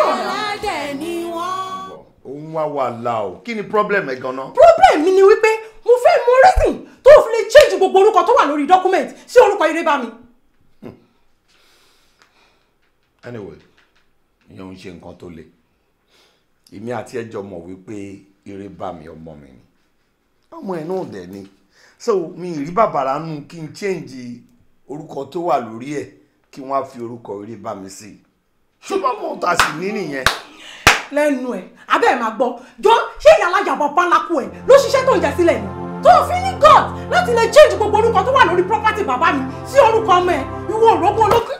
sọ̀rọ̀ náà. Ẹlẹ́dẹ̀ ni wọ́n. Òun wá wàhálà o. Kí ni problem ẹ gan-an? Problem mi ni wípé mo fẹ́ mọ reason tó fi lè change gbogbo orúkọ tó wà lórí document sí orúkọ Irebami. Anyway, ìyẹn ń ṣe nǹkan tó le. Èmi àti ẹjọ́ mọ̀ wípé Irebami ọmọ mi ni. Ọmọ ẹ̀ náà dẹ̀ ni. So mi rí bàbàrà nù kí n change orúkọ tó wà lórí ẹ̀ kí wọ́n á fi orúkọ Irebami sí. Ṣùgbọ́n mo ta sí ní nìyẹn. Lẹ́nu ẹ̀ abẹ́ ẹ̀ máa gbọ́ jọ ṣé ìyá alájàbọ̀ pálákù ẹ̀ ló ṣiṣẹ́ tó ń jẹ sílẹ̀ ni tó fi ní God láti lè change gbogbo orúkọ tó wà lórí property bàbá mi sí orúkọ ọmọ ẹ̀ ìwọ òrógùn olókùn.